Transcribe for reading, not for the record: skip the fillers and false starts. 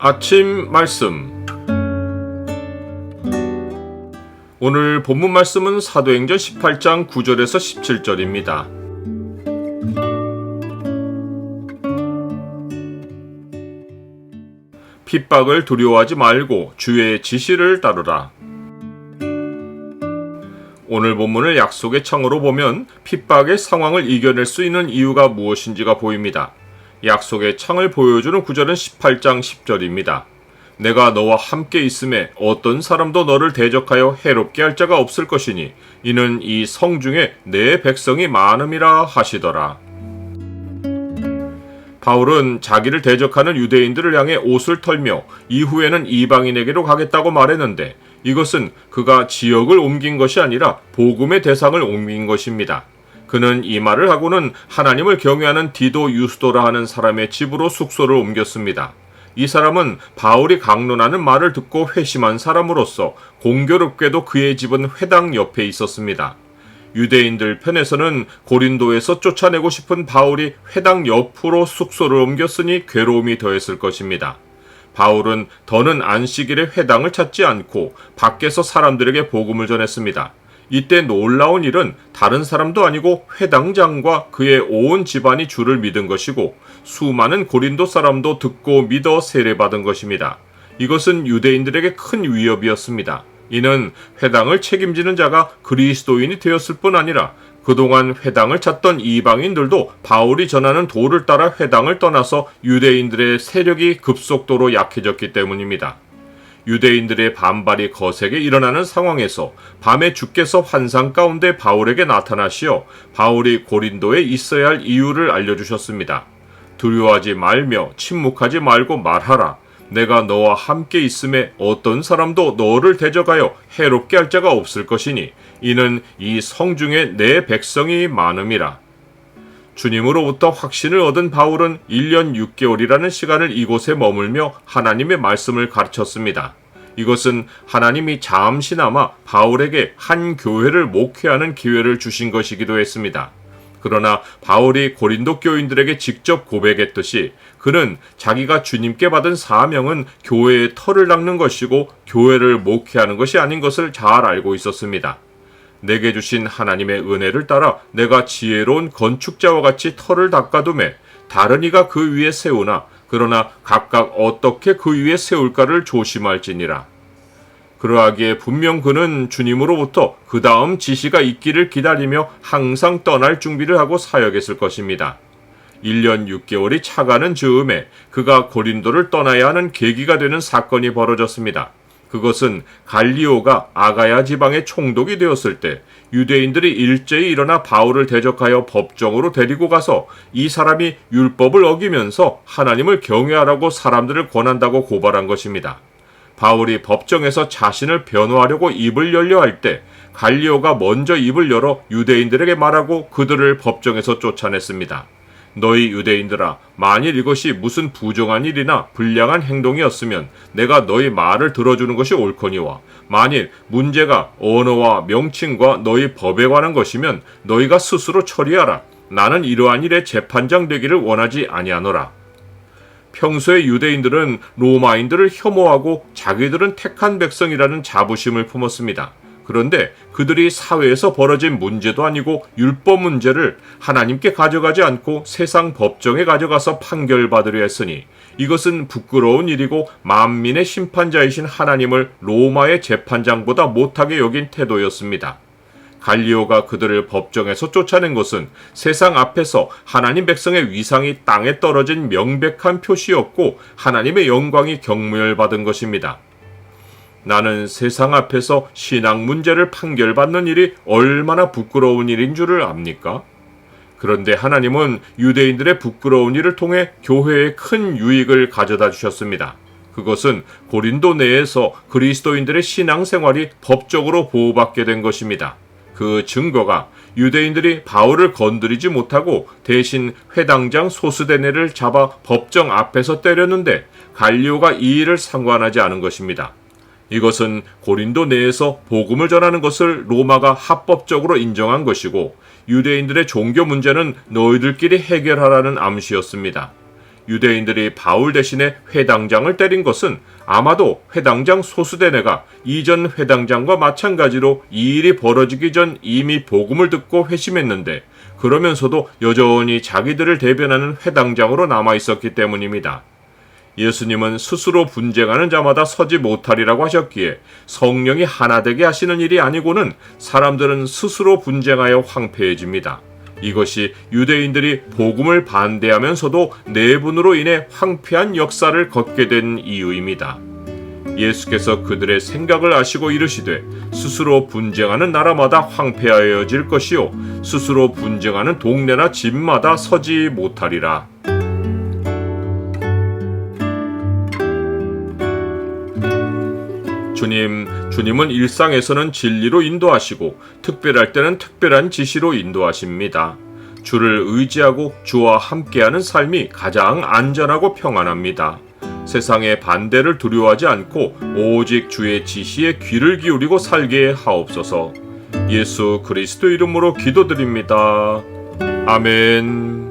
아침 말씀. 오늘 본문 말씀은 사도행전 18장 9절에서 17절입니다. 핍박을 두려워하지 말고 주의 지시를 따르라. 오늘 본문을 약속의 창으로 보면 핍박의 상황을 이겨낼 수 있는 이유가 무엇인지가 보입니다. 약속의 창을 보여주는 구절은 18장 10절입니다. 내가 너와 함께 있음에 어떤 사람도 너를 대적하여 해롭게 할 자가 없을 것이니 이는 이 성 중에 내 백성이 많음이라 하시더라. 바울은 자기를 대적하는 유대인들을 향해 옷을 털며 이후에는 이방인에게로 가겠다고 말했는데 이것은 그가 지역을 옮긴 것이 아니라 복음의 대상을 옮긴 것입니다. 그는 이 말을 하고는 하나님을 경외하는 디도 유스도라 하는 사람의 집으로 숙소를 옮겼습니다. 이 사람은 바울이 강론하는 말을 듣고 회심한 사람으로서 공교롭게도 그의 집은 회당 옆에 있었습니다. 유대인들 편에서는 고린도에서 쫓아내고 싶은 바울이 회당 옆으로 숙소를 옮겼으니 괴로움이 더했을 것입니다. 바울은 더는 안식일에 회당을 찾지 않고 밖에서 사람들에게 복음을 전했습니다. 이때 놀라운 일은 다른 사람도 아니고 회당장과 그의 온 집안이 주를 믿은 것이고 수많은 고린도 사람도 듣고 믿어 세례받은 것입니다. 이것은 유대인들에게 큰 위협이었습니다. 이는 회당을 책임지는 자가 그리스도인이 되었을 뿐 아니라 그동안 회당을 찾던 이방인들도 바울이 전하는 도를 따라 회당을 떠나서 유대인들의 세력이 급속도로 약해졌기 때문입니다. 유대인들의 반발이 거세게 일어나는 상황에서 밤에 주께서 환상 가운데 바울에게 나타나시어 바울이 고린도에 있어야 할 이유를 알려주셨습니다. 두려워하지 말며 침묵하지 말고 말하라. 내가 너와 함께 있음에 어떤 사람도 너를 대적하여 해롭게 할 자가 없을 것이니 이는 이 성 중에 내 백성이 많음이라. 주님으로부터 확신을 얻은 바울은 1년 6개월이라는 시간을 이곳에 머물며 하나님의 말씀을 가르쳤습니다. 이것은 하나님이 잠시나마 바울에게 한 교회를 목회하는 기회를 주신 것이기도 했습니다. 그러나 바울이 고린도 교인들에게 직접 고백했듯이 그는 자기가 주님께 받은 사명은 교회의 터를 닦는 것이고 교회를 목회하는 것이 아닌 것을 잘 알고 있었습니다. 내게 주신 하나님의 은혜를 따라 내가 지혜로운 건축자와 같이 터를 닦아두매 다른 이가 그 위에 세우나 그러나 각각 어떻게 그 위에 세울까를 조심할지니라. 그러하기에 분명 그는 주님으로부터 그 다음 지시가 있기를 기다리며 항상 떠날 준비를 하고 사역했을 것입니다. 1년 6개월이 차가는 즈음에 그가 고린도를 떠나야 하는 계기가 되는 사건이 벌어졌습니다. 그것은 갈리오가 아가야 지방의 총독이 되었을 때 유대인들이 일제히 일어나 바울을 대적하여 법정으로 데리고 가서 이 사람이 율법을 어기면서 하나님을 경외하라고 사람들을 권한다고 고발한 것입니다. 바울이 법정에서 자신을 변호하려고 입을 열려 할 때 갈리오가 먼저 입을 열어 유대인들에게 말하고 그들을 법정에서 쫓아냈습니다. 너희 유대인들아, 만일 이것이 무슨 부정한 일이나 불량한 행동이었으면 내가 너희 말을 들어주는 것이 옳거니와 만일 문제가 언어와 명칭과 너희 법에 관한 것이면 너희가 스스로 처리하라. 나는 이러한 일에 재판장 되기를 원하지 아니하노라. 평소에 유대인들은 로마인들을 혐오하고 자기들은 택한 백성이라는 자부심을 품었습니다. 그런데 그들이 사회에서 벌어진 문제도 아니고 율법 문제를 하나님께 가져가지 않고 세상 법정에 가져가서 판결받으려 했으니 이것은 부끄러운 일이고 만민의 심판자이신 하나님을 로마의 재판장보다 못하게 여긴 태도였습니다. 갈리오가 그들을 법정에서 쫓아낸 것은 세상 앞에서 하나님 백성의 위상이 땅에 떨어진 명백한 표시였고 하나님의 영광이 경멸받은 것입니다. 나는 세상 앞에서 신앙 문제를 판결받는 일이 얼마나 부끄러운 일인 줄을 압니까? 그런데 하나님은 유대인들의 부끄러운 일을 통해 교회에 큰 유익을 가져다 주셨습니다. 그것은 고린도 내에서 그리스도인들의 신앙생활이 법적으로 보호받게 된 것입니다. 그 증거가 유대인들이 바울을 건드리지 못하고 대신 회당장 소스데네를 잡아 법정 앞에서 때렸는데 갈리오가 이 일을 상관하지 않은 것입니다. 이것은 고린도 내에서 복음을 전하는 것을 로마가 합법적으로 인정한 것이고 유대인들의 종교 문제는 너희들끼리 해결하라는 암시였습니다. 유대인들이 바울 대신에 회당장을 때린 것은 아마도 회당장 소수대네가 이전 회당장과 마찬가지로 이 일이 벌어지기 전 이미 복음을 듣고 회심했는데 그러면서도 여전히 자기들을 대변하는 회당장으로 남아 있었기 때문입니다. 예수님은 스스로 분쟁하는 자마다 서지 못하리라고 하셨기에 성령이 하나 되게 하시는 일이 아니고는 사람들은 스스로 분쟁하여 황폐해집니다. 이것이 유대인들이 복음을 반대하면서도 내분으로 인해 황폐한 역사를 걷게 된 이유입니다. 예수께서 그들의 생각을 아시고 이르시되 스스로 분쟁하는 나라마다 황폐하여질 것이요 스스로 분쟁하는 동네나 집마다 서지 못하리라. 주님은 일상에서는 진리로 인도하시고 특별할 때는 특별한 지시로 인도하십니다. 주를 의지하고 주와 함께하는 삶이 가장 안전하고 평안합니다. 세상의 반대를 두려워하지 않고 오직 주의 지시에 귀를 기울이고 살게 하옵소서. 예수 그리스도 이름으로 기도드립니다. 아멘.